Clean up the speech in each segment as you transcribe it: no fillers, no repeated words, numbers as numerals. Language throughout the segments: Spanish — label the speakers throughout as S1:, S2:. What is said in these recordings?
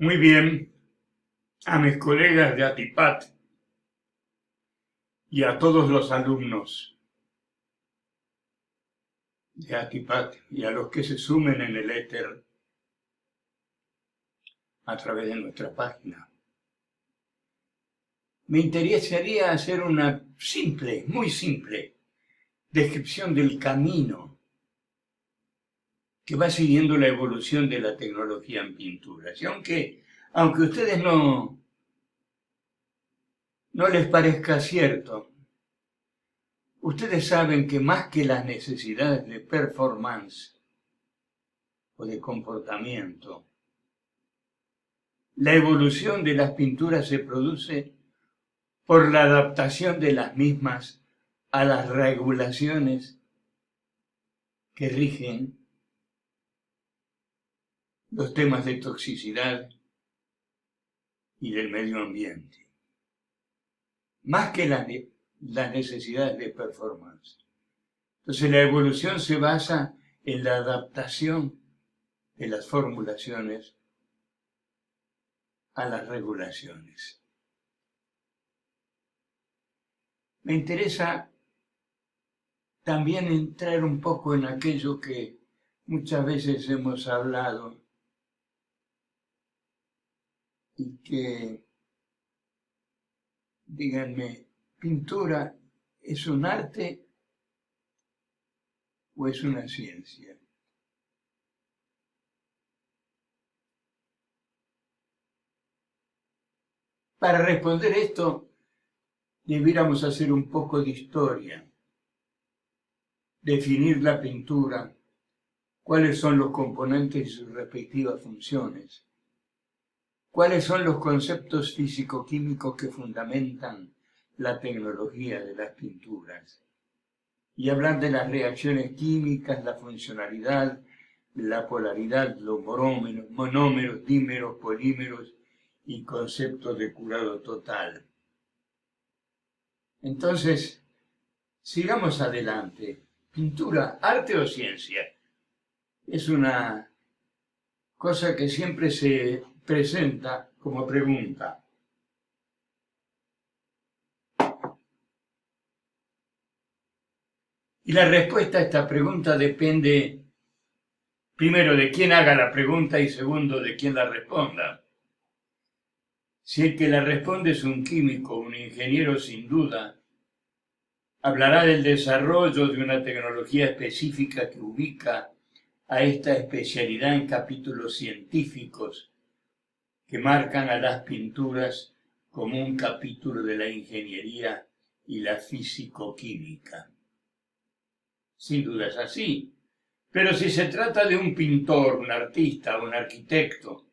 S1: Muy bien, a mis colegas de ATIPAT y a todos los alumnos de ATIPAT y a los que se sumen en el éter a través de nuestra página. Me interesaría hacer una simple, muy simple, descripción del camino que va siguiendo la evolución de la tecnología en pinturas. Y aunque ustedes no les parezca cierto, ustedes saben que más que las necesidades de performance o de comportamiento, la evolución de las pinturas se produce por la adaptación de las mismas a las regulaciones que rigen los temas de toxicidad y del medio ambiente, más que las necesidades de performance. Entonces la evolución se basa en la adaptación de las formulaciones a las regulaciones. Me interesa también entrar un poco en aquello que muchas veces hemos hablado y que, díganme, ¿pintura es un arte o es una ciencia? Para responder esto, debiéramos hacer un poco de historia, definir la pintura, cuáles son los componentes y sus respectivas funciones, cuáles son los conceptos físico-químicos que fundamentan la tecnología de las pinturas, y hablar de las reacciones químicas, la funcionalidad, la polaridad, los monómeros, dímeros, polímeros y conceptos de curado total. Entonces, sigamos adelante. ¿Pintura, arte o ciencia? Es una cosa que siempre se presenta como pregunta. Y la respuesta a esta pregunta depende, primero, de quién haga la pregunta y segundo, de quién la responda. Si el que la responde es un químico, un ingeniero sin duda, hablará del desarrollo de una tecnología específica que ubica a esta especialidad en capítulos científicos que marcan a las pinturas como un capítulo de la ingeniería y la físico-química. Sin duda es así, pero si se trata de un pintor, un artista, un arquitecto,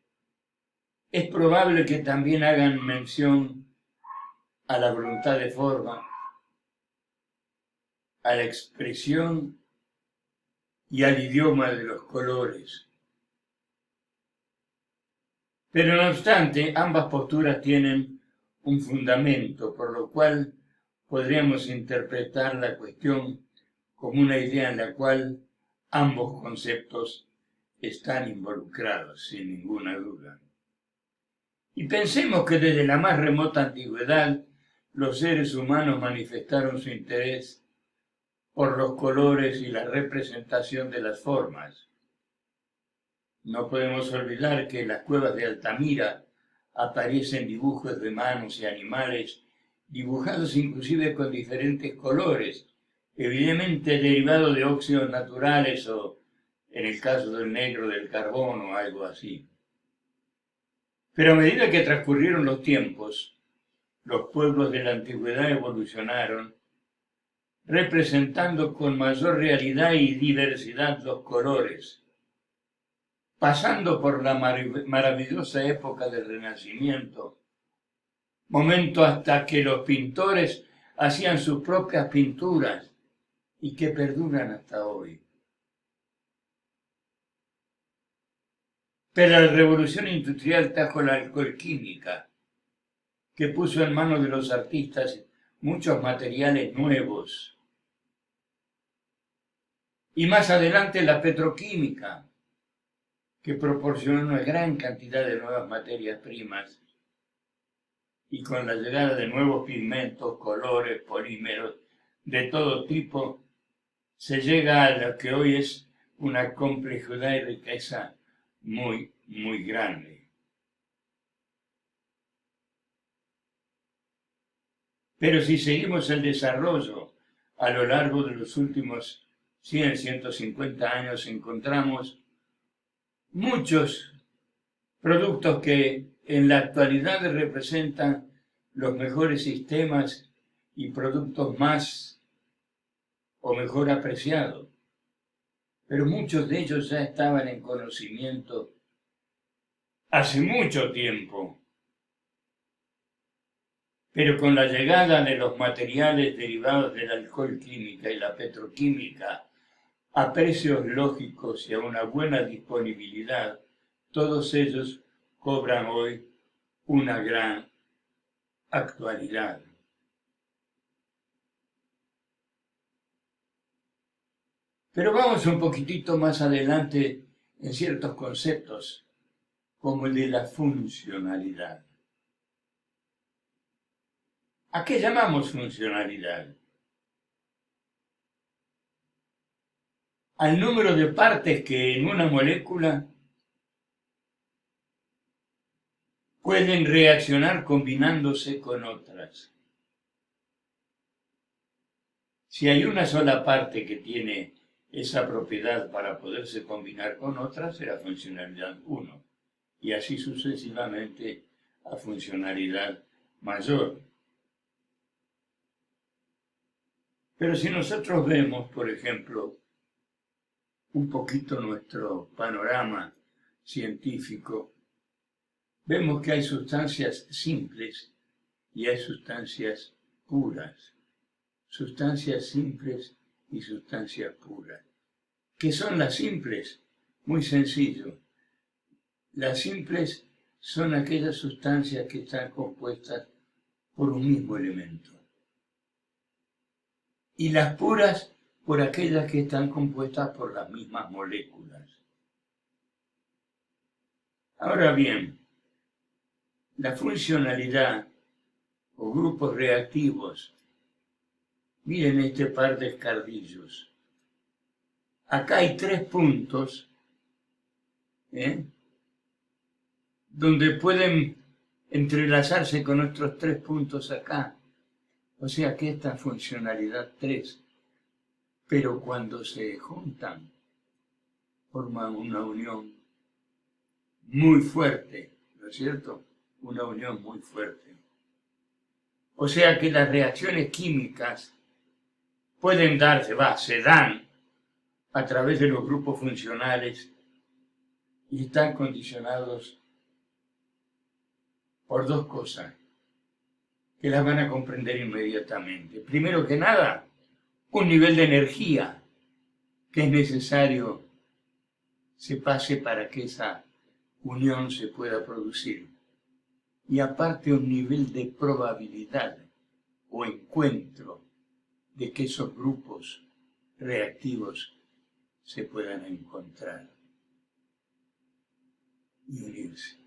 S1: es probable que también hagan mención a la voluntad de forma, a la expresión y al idioma de los colores. Pero no obstante, ambas posturas tienen un fundamento, por lo cual podríamos interpretar la cuestión como una idea en la cual ambos conceptos están involucrados, sin ninguna duda. Y pensemos que desde la más remota antigüedad los seres humanos manifestaron su interés por los colores y la representación de las formas. No podemos olvidar que en las cuevas de Altamira aparecen dibujos de manos y animales, dibujados inclusive con diferentes colores, evidentemente derivados de óxidos naturales o, en el caso del negro, del carbón o algo así. Pero a medida que transcurrieron los tiempos, los pueblos de la antigüedad evolucionaron, representando con mayor realidad y diversidad los colores, pasando por la maravillosa época del Renacimiento, momento hasta que los pintores hacían sus propias pinturas y que perduran hasta hoy. Pero la revolución industrial trajo la alcoholquímica, que puso en manos de los artistas muchos materiales nuevos. Y más adelante la petroquímica, que proporciona una gran cantidad de nuevas materias primas y con la llegada de nuevos pigmentos, colores, polímeros de todo tipo, se llega a lo que hoy es una complejidad y riqueza muy, muy grande. Pero si seguimos el desarrollo a lo largo de los últimos 100, 150 años, encontramos muchos productos que en la actualidad representan los mejores sistemas y productos más o mejor apreciados. Pero muchos de ellos ya estaban en conocimiento hace mucho tiempo. Pero con la llegada de los materiales derivados del alcohol química y la petroquímica a precios lógicos y a una buena disponibilidad, todos ellos cobran hoy una gran actualidad. Pero vamos un poquitito más adelante en ciertos conceptos, como el de la funcionalidad. ¿A qué llamamos funcionalidad? Al número de partes que en una molécula pueden reaccionar combinándose con otras. Si hay una sola parte que tiene esa propiedad para poderse combinar con otras, será funcionalidad 1, y así sucesivamente a funcionalidad mayor. Pero si nosotros vemos, por ejemplo, un poquito nuestro panorama científico, vemos que hay sustancias simples y hay sustancias puras. Sustancias simples y sustancias puras. ¿Qué son las simples? Muy sencillo. Las simples son aquellas sustancias que están compuestas por un mismo elemento. Y las puras por aquellas que están compuestas por las mismas moléculas. Ahora bien, la funcionalidad o grupos reactivos, miren este par de escardillos. Acá hay 3 puntos, donde pueden entrelazarse con otros 3 puntos acá. O sea que esta funcionalidad 3, pero cuando se juntan, forman una unión muy fuerte, ¿no es cierto? Una unión muy fuerte. O sea que las reacciones químicas pueden darse, se dan a través de los grupos funcionales y están condicionados por 2 cosas que las van a comprender inmediatamente. Primero que nada, un nivel de energía que es necesario se pase para que esa unión se pueda producir. Y aparte un nivel de probabilidad o encuentro de que esos grupos reactivos se puedan encontrar y unirse.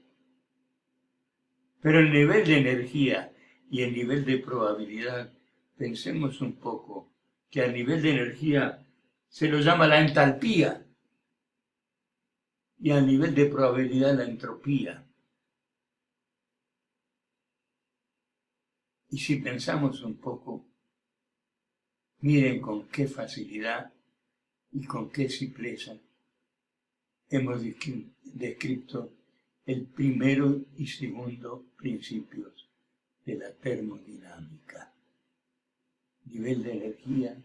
S1: Pero el nivel de energía y el nivel de probabilidad, pensemos un poco que al nivel de energía se lo llama la entalpía y al nivel de probabilidad la entropía. Y si pensamos un poco, miren con qué facilidad y con qué simpleza hemos descrito el primero y segundo principios de la termodinámica. Nivel de energía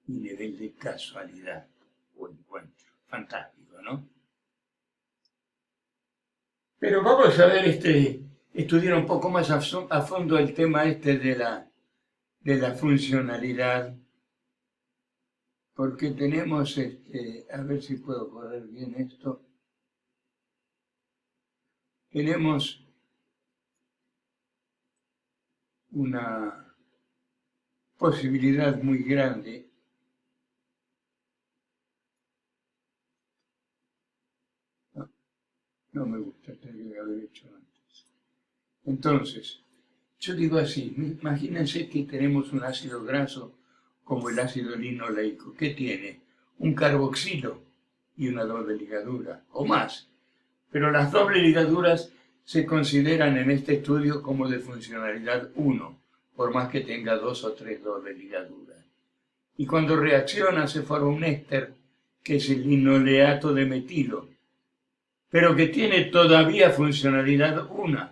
S1: y nivel de casualidad o encuentro. Fantástico, ¿no? Pero vamos a ver estudiar un poco más a fondo el tema de la funcionalidad, porque tenemos, a ver si puedo correr bien esto, tenemos una posibilidad muy grande No me gusta, tendría que haber hecho antes. Entonces, yo digo así, imagínense que tenemos un ácido graso como el ácido linoleico. ¿Qué tiene? Un carboxilo y una doble ligadura, o más. Pero las dobles ligaduras se consideran en este estudio como de funcionalidad 1, por más que tenga 2 o 3 dobles ligaduras. Y cuando reacciona se forma un éster, que es el linoleato de metilo, pero que tiene todavía funcionalidad 1.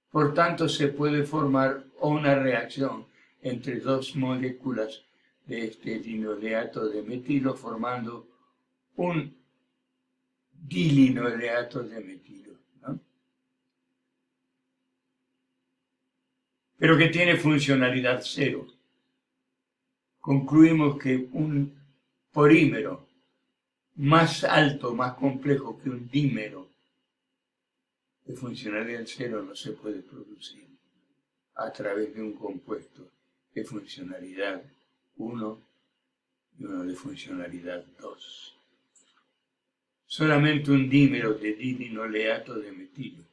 S1: Por tanto, se puede formar una reacción entre dos moléculas de este linoleato de metilo, formando un dilinoleato de metilo, ¿no? Pero que tiene funcionalidad 0. Concluimos que un polímero más alto, más complejo que un dímero de funcionalidad 0 no se puede producir a través de un compuesto de funcionalidad 1 y uno de funcionalidad 2. Solamente un dímero de dilinoleato de metilo.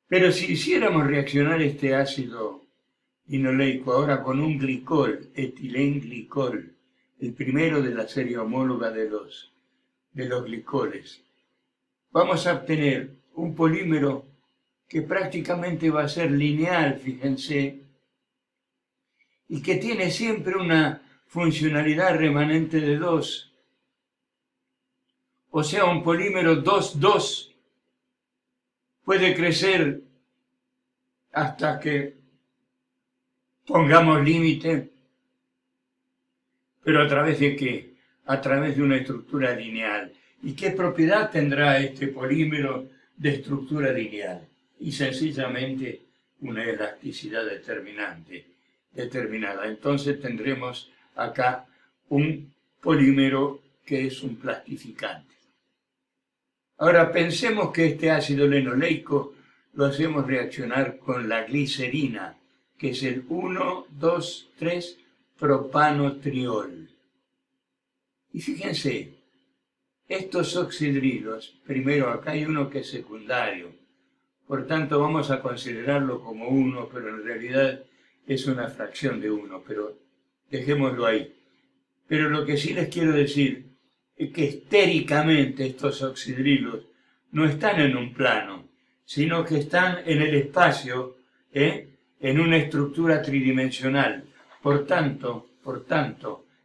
S1: Pero si hiciéramos reaccionar este ácido linoleico ahora con un glicol, etilenglicol, el primero de la serie homóloga de los glicoles, vamos a obtener un polímero que prácticamente va a ser lineal, fíjense, y que tiene siempre una funcionalidad remanente de 2. O sea, un polímero 2,2 puede crecer hasta que pongamos límite, pero ¿a través de qué? A través de una estructura lineal. ¿Y qué propiedad tendrá este polímero de estructura lineal? Y sencillamente una elasticidad determinada. Entonces tendremos acá un polímero que es un plastificante. Ahora pensemos que este ácido linoleico lo hacemos reaccionar con la glicerina, que es el 1,2,3 propanotriol. Y fíjense, estos oxidrilos, primero acá hay uno que es secundario, por tanto vamos a considerarlo como 1, pero en realidad es una fracción de 1, pero dejémoslo ahí. Pero lo que sí les quiero decir es que estéricamente estos oxidrilos no están en un plano, sino que están en el espacio, en una estructura tridimensional. Por tanto,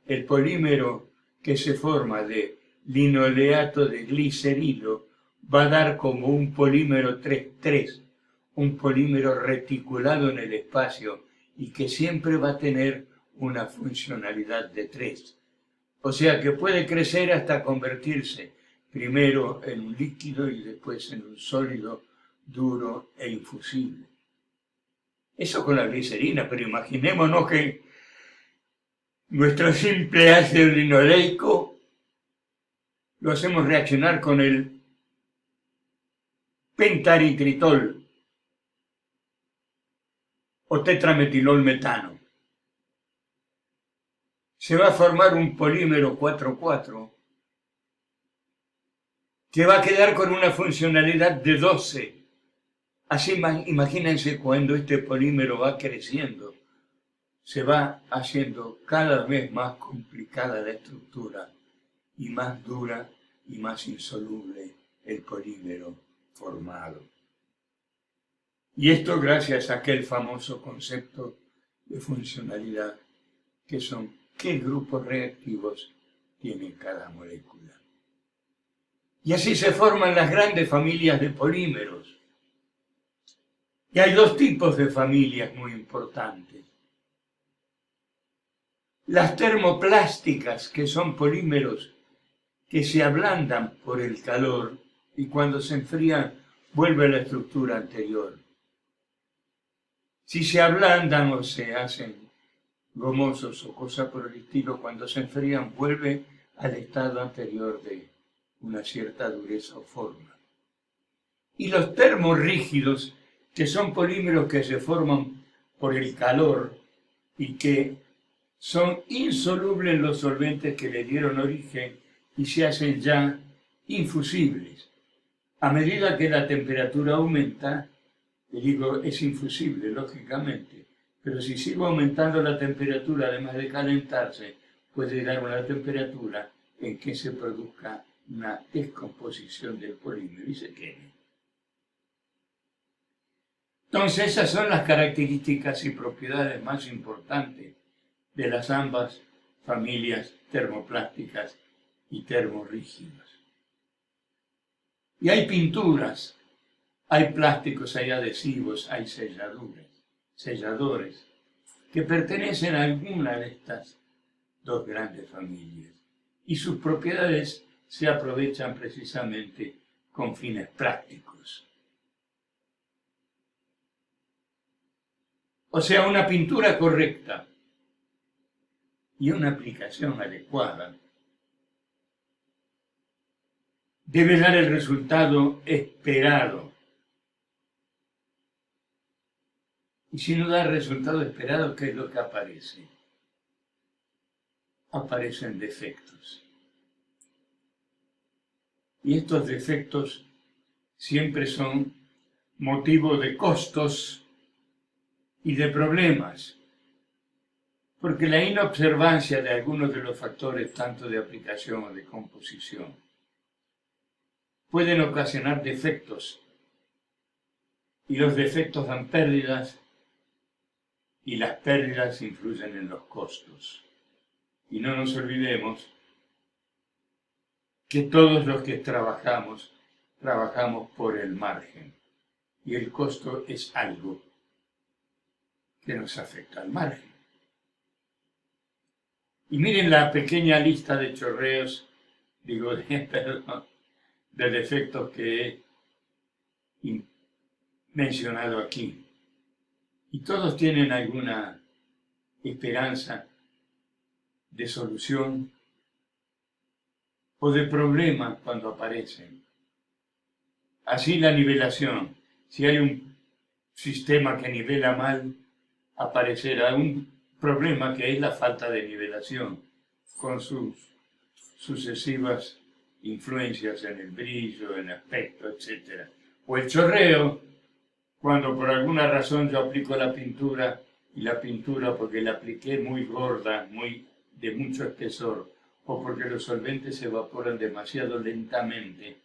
S1: el polímero que se forma de linoleato de glicerilo va a dar como un polímero 3,3, un polímero reticulado en el espacio y que siempre va a tener una funcionalidad de 3. O sea que puede crecer hasta convertirse primero en un líquido y después en un sólido duro e infusible. Eso con la glicerina, pero imaginémonos que nuestro simple ácido linoleico lo hacemos reaccionar con el pentaritritol o tetrametilol metano. Se va a formar un polímero 4,4 que va a quedar con una funcionalidad de 12. Así imagínense cuando este polímero va creciendo, se va haciendo cada vez más complicada la estructura y más dura y más insoluble el polímero formado. Y esto gracias a aquel famoso concepto de funcionalidad, que son qué grupos reactivos tiene cada molécula. Y así se forman las grandes familias de polímeros. Y hay dos tipos de familias muy importantes. Las termoplásticas, que son polímeros que se ablandan por el calor y cuando se enfrían vuelve a la estructura anterior. Si se ablandan o se hacen gomosos o cosas por el estilo, cuando se enfrían vuelve al estado anterior de una cierta dureza o forma. Y los termorrígidos, que son polímeros que se forman por el calor y que son insolubles en los solventes que le dieron origen y se hacen ya infusibles. A medida que la temperatura aumenta, le digo, es infusible, lógicamente, pero si sigo aumentando la temperatura, además de calentarse, puede llegar a una temperatura en que se produzca una descomposición del polímero y se queme. Entonces, esas son las características y propiedades más importantes de las ambas familias termoplásticas y termorrígidas. Y hay pinturas, hay plásticos, hay adhesivos, hay selladores, que pertenecen a alguna de estas dos grandes familias. Y sus propiedades se aprovechan precisamente con fines prácticos. O sea, una pintura correcta y una aplicación adecuada debe dar el resultado esperado. Y si no da el resultado esperado, ¿qué es lo que aparece? Aparecen defectos. Y estos defectos siempre son motivo de costos y de problemas, porque la inobservancia de algunos de los factores, tanto de aplicación o de composición, pueden ocasionar defectos, y los defectos dan pérdidas, y las pérdidas influyen en los costos. Y no nos olvidemos que todos los que trabajamos por el margen, y el costo es algo que nos afecta al margen. Y miren la pequeña lista de chorreos, de defectos que he mencionado aquí. Y todos tienen alguna esperanza de solución o de problema cuando aparecen. Así la nivelación. Si hay un sistema que nivela mal, aparecerá un problema que es la falta de nivelación, con sus sucesivas influencias en el brillo, en el aspecto, etc. O el chorreo, cuando por alguna razón yo aplico la pintura, y la pintura porque la apliqué muy gorda, de mucho espesor, o porque los solventes se evaporan demasiado lentamente,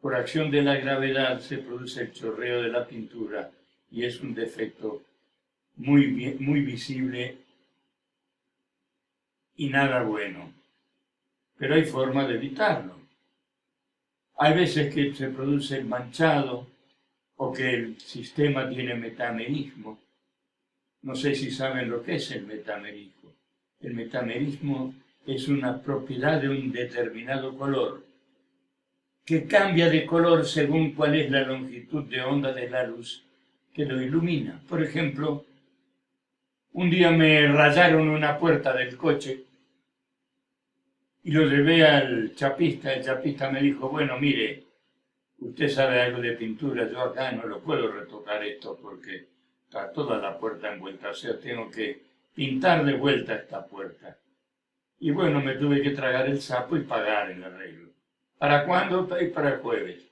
S1: por acción de la gravedad se produce el chorreo de la pintura y es un defecto muy visible y nada bueno. Pero hay forma de evitarlo. Hay veces que se produce el manchado o que el sistema tiene metamerismo. No sé si saben lo que es el metamerismo. El metamerismo es una propiedad de un determinado color que cambia de color según cuál es la longitud de onda de la luz que lo ilumina. Por ejemplo, un día me rayaron una puerta del coche y lo llevé al chapista. El chapista me dijo, bueno, mire, usted sabe algo de pintura, yo acá no lo puedo retocar esto porque está toda la puerta envuelta, o sea, tengo que pintar de vuelta esta puerta. Y bueno, me tuve que tragar el sapo y pagar el arreglo. ¿Para cuándo? Para el jueves.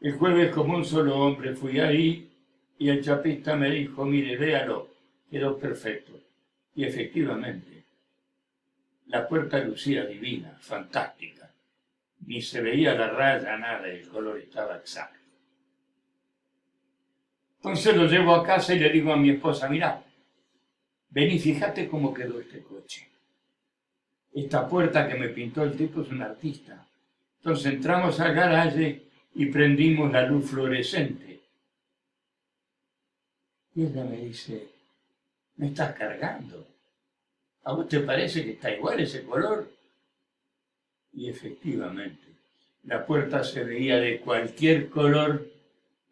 S1: El jueves, como un solo hombre, fui ahí y el chapista me dijo, mire, véalo, quedó perfecto. Y efectivamente, la puerta lucía divina, fantástica. Ni se veía la raya, nada, el color estaba exacto. Entonces lo llevo a casa y le digo a mi esposa, mira, ven y fíjate cómo quedó este coche. Esta puerta que me pintó el tipo es un artista. Entonces entramos al garaje y prendimos la luz fluorescente. Y ella me dice, me estás cargando. ¿A vos te parece que está igual ese color? Y efectivamente, la puerta se veía de cualquier color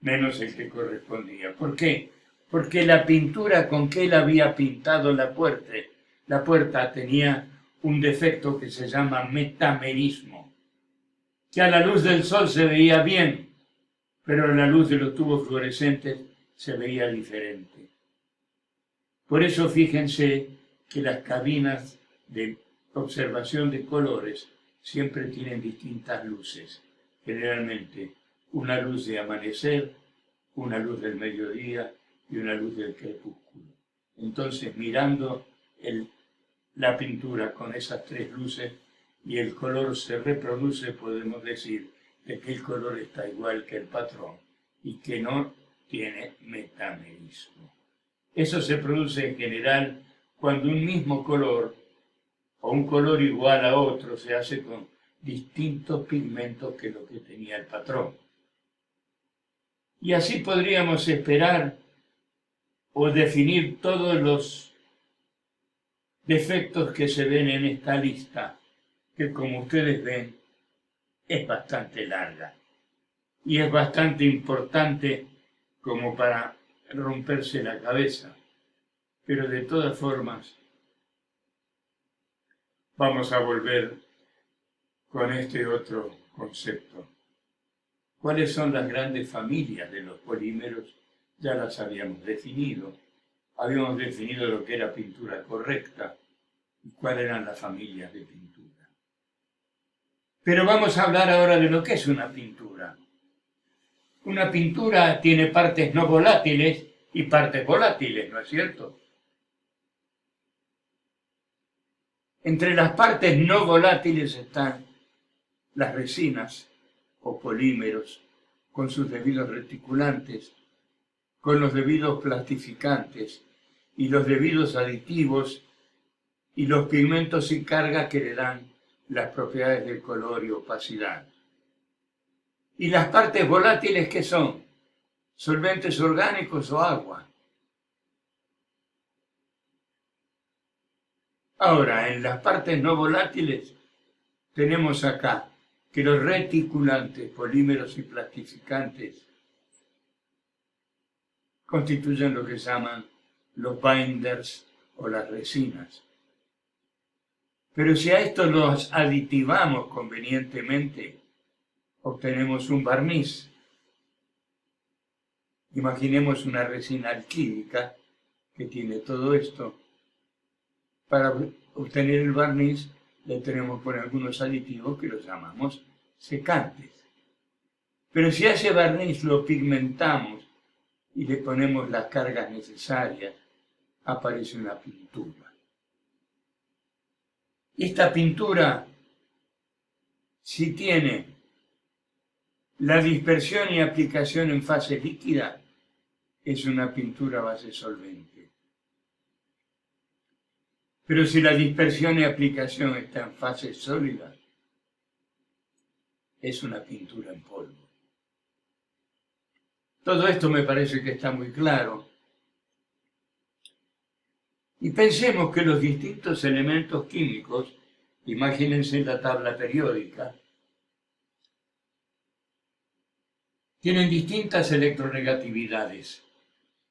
S1: menos el que correspondía. ¿Por qué? Porque la pintura con que él había pintado la puerta tenía un defecto que se llama metamerismo, que a la luz del sol se veía bien, pero a la luz de los tubos fluorescentes se veía diferente. Por eso fíjense que las cabinas de observación de colores siempre tienen distintas luces, generalmente una luz de amanecer, una luz del mediodía y una luz del crepúsculo. Entonces, mirando la pintura con esas tres luces y el color se reproduce, podemos decir de que el color está igual que el patrón y que no tiene metamerismo. Eso se produce en general cuando un mismo color o un color igual a otro se hace con distintos pigmentos que lo que tenía el patrón. Y así podríamos esperar o definir todos los defectos que se ven en esta lista, que como ustedes ven es bastante larga y es bastante importante como para romperse la cabeza. Pero de todas formas, vamos a volver con este otro concepto. ¿Cuáles son las grandes familias de los polímeros? Ya las habíamos definido. Habíamos definido lo que era pintura correcta y cuáles eran las familias de pintura. Pero vamos a hablar ahora de lo que es una pintura. Una pintura tiene partes no volátiles y partes volátiles, ¿no es cierto? Entre las partes no volátiles están las resinas o polímeros, con sus debidos reticulantes, con los debidos plastificantes y los debidos aditivos y los pigmentos y carga que le dan las propiedades del color y opacidad. ¿Y las partes volátiles qué son? ¿Solventes orgánicos o agua? Ahora, en las partes no volátiles tenemos acá que los reticulantes, polímeros y plastificantes constituyen lo que se llaman los binders o las resinas. Pero si a esto los aditivamos convenientemente, obtenemos un barniz. Imaginemos una resina alquílica que tiene todo esto. Para obtener el barniz le tenemos que poner algunos aditivos que los llamamos secantes. Pero si a ese barniz lo pigmentamos y le ponemos las cargas necesarias, aparece una pintura. Esta pintura, si tiene la dispersión y aplicación en fase líquida, es una pintura a base solvente. Pero si la dispersión y aplicación está en fase sólida, es una pintura en polvo. Todo esto me parece que está muy claro. Y pensemos que los distintos elementos químicos, imagínense la tabla periódica, tienen distintas electronegatividades.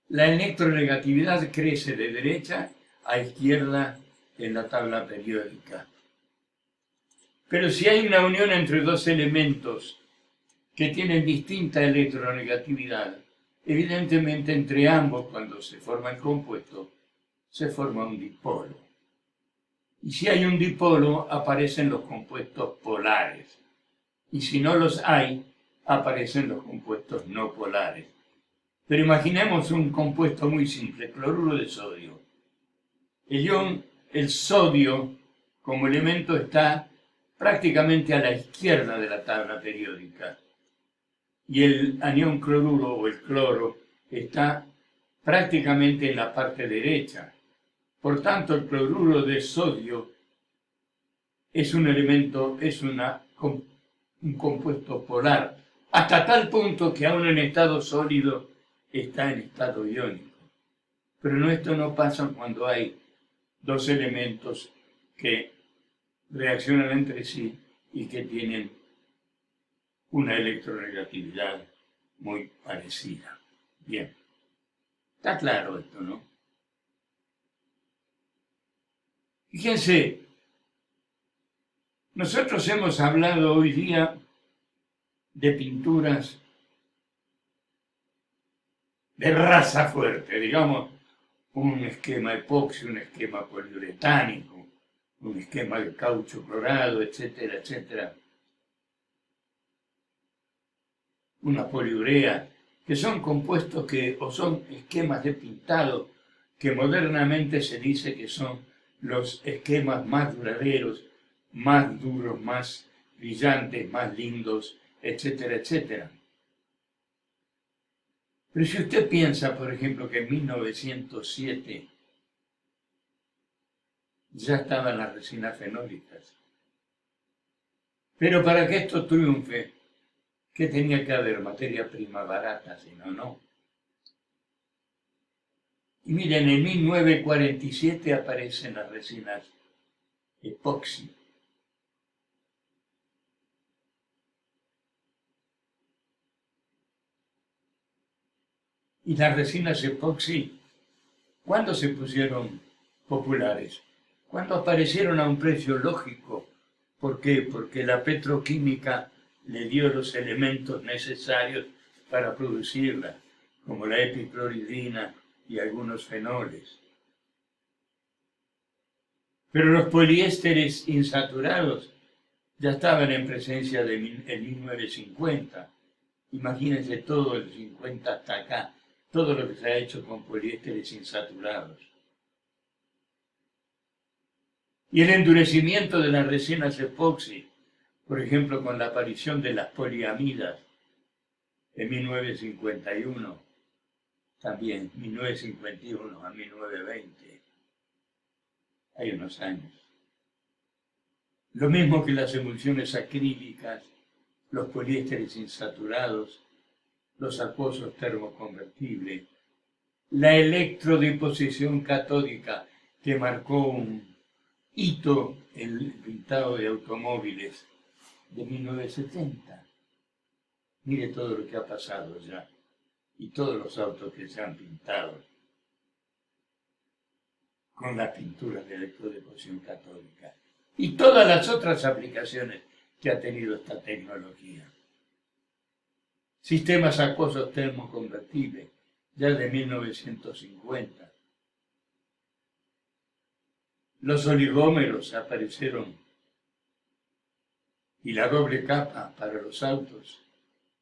S1: La electronegatividad crece de derecha a izquierda en la tabla periódica. Pero si hay una unión entre dos elementos que tienen distinta electronegatividad, evidentemente entre ambos, cuando se forma el compuesto, se forma un dipolo. Y si hay un dipolo, aparecen los compuestos polares. Y si no los hay, aparecen los compuestos no polares. Pero imaginemos un compuesto muy simple, cloruro de sodio. El sodio como elemento está prácticamente a la izquierda de la tabla periódica. Y el anión cloruro o el cloro está prácticamente en la parte derecha. Por tanto, el cloruro de sodio es un elemento, un compuesto polar, hasta tal punto que aún en estado sólido está en estado iónico. Pero esto no pasa cuando hay dos elementos que reaccionan entre sí y que tienen una electronegatividad muy parecida. Bien, está claro esto, ¿no? Fíjense, nosotros hemos hablado hoy día de pinturas de raza fuerte, digamos, un esquema epoxi, un esquema poliuretánico, un esquema de caucho clorado, etcétera, etcétera. una poliurea, que son compuestos o son esquemas de pintado que modernamente se dice que son los esquemas más duraderos, más duros, más brillantes, más lindos, etcétera, etcétera. Pero si usted piensa, por ejemplo, que en 1907 ya estaban las resinas fenólicas, pero para que esto triunfe, ¿qué tenía que haber? Materia prima barata, si no, no. Y miren, en 1947 aparecen las resinas epoxi. Y las resinas epoxi, ¿cuándo se pusieron populares? Cuando aparecieron a un precio lógico. ¿Por qué? Porque la petroquímica le dio los elementos necesarios para producirla, como la epicloridina y algunos fenoles. Pero los poliésteres insaturados ya estaban en presencia en 1950. Imagínense todo el 50 hasta acá, todo lo que se ha hecho con poliésteres insaturados. Y el endurecimiento de las resinas epoxi, por ejemplo, con la aparición de las poliamidas en 1951, también 1951 a 1920, hay unos años. Lo mismo que las emulsiones acrílicas, los poliésteres insaturados, los acuosos termoconvertibles, la electrodeposición catódica que marcó un hito en el pintado de automóviles de 1970. Mire todo lo que ha pasado ya y todos los autos que se han pintado con las pinturas de electrodeposición catódica y todas las otras aplicaciones que ha tenido esta tecnología. Sistemas acuosos termoconvertibles, ya de 1950. Los oligómeros aparecieron y la doble capa para los autos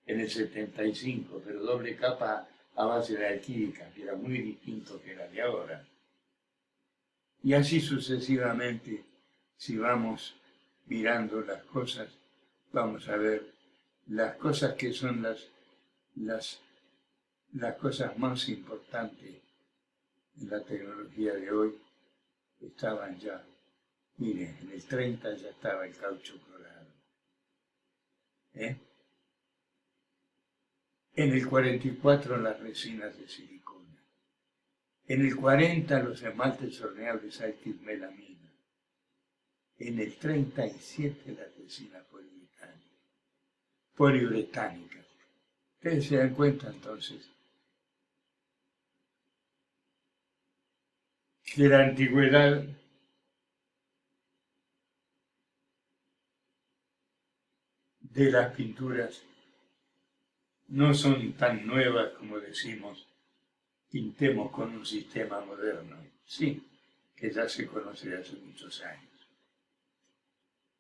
S1: en el 75, pero doble capa a base de alquílica, que era muy distinto que la de ahora. Y así sucesivamente, si vamos mirando las cosas, vamos a ver las cosas que son las cosas más importantes en la tecnología de hoy, estaban ya. Miren, en el 30 ya estaba el caucho clorado. En el 44 las resinas de silicona. En el 40 los esmaltes horneables alquilmelamina. En el 37 las resinas poliuretánicas. Ustedes se dan cuenta entonces que la antigüedad de las pinturas no son tan nuevas como decimos, pintemos con un sistema moderno. Sí, que ya se conoce de hace muchos años.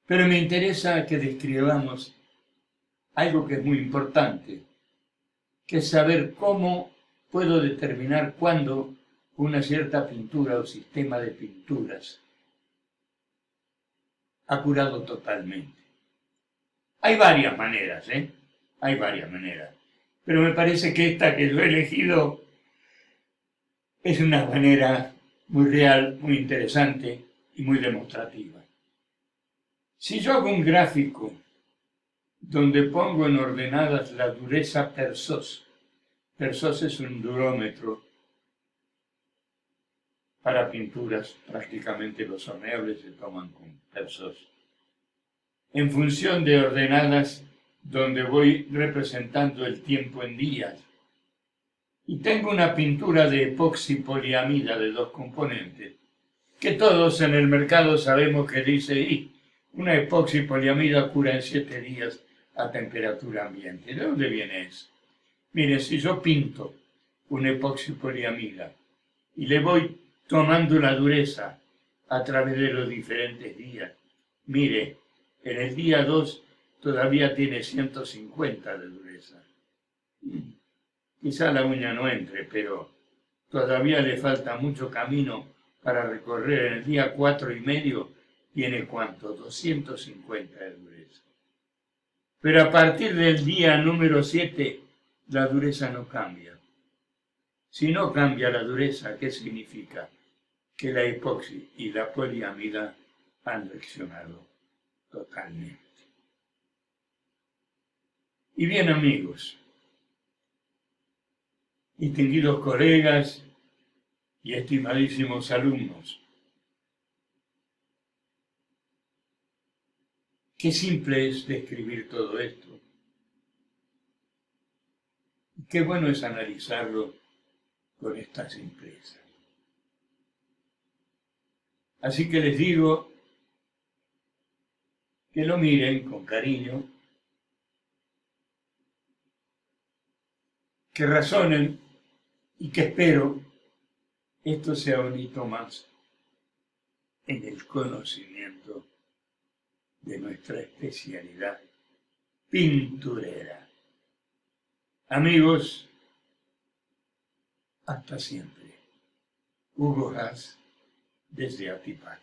S1: Pero me interesa que describamos algo que es muy importante, que es saber cómo puedo determinar cuándo una cierta pintura o sistema de pinturas ha curado totalmente. Hay varias maneras, Hay varias maneras. Pero me parece que esta que yo he elegido es una manera muy real, muy interesante y muy demostrativa. Si yo hago un gráfico donde pongo en ordenadas la dureza per sos es un durómetro para pinturas, prácticamente los horneables se toman con per sos. En función de ordenadas donde voy representando el tiempo en días. Y tengo una pintura de epoxi poliamida de 2 componentes, que todos en el mercado sabemos que dice, una epoxi poliamida cura en 7 días a temperatura ambiente. ¿De dónde viene eso? Mire, si yo pinto un epoxi poliamida y le voy tomando la dureza a través de los diferentes días, mire, en el día 2 todavía tiene 150 de dureza. quizá la uña no entre, pero todavía le falta mucho camino para recorrer. En el día 4,5 tiene ¿cuánto? 250 de dureza. Pero a partir del día número 7, la dureza no cambia. Si no cambia la dureza, ¿qué significa? Que la epoxi y la poliamida han reaccionado totalmente. Y bien, amigos, distinguidos colegas y estimadísimos alumnos, qué simple es describir todo esto. Qué bueno es analizarlo con esta simpleza. Así que les digo que lo miren con cariño, que razonen y que espero esto sea un hito más en el conocimiento de nuestra especialidad pinturera. Amigos, hasta siempre. Hugo Haas, desde Atipat.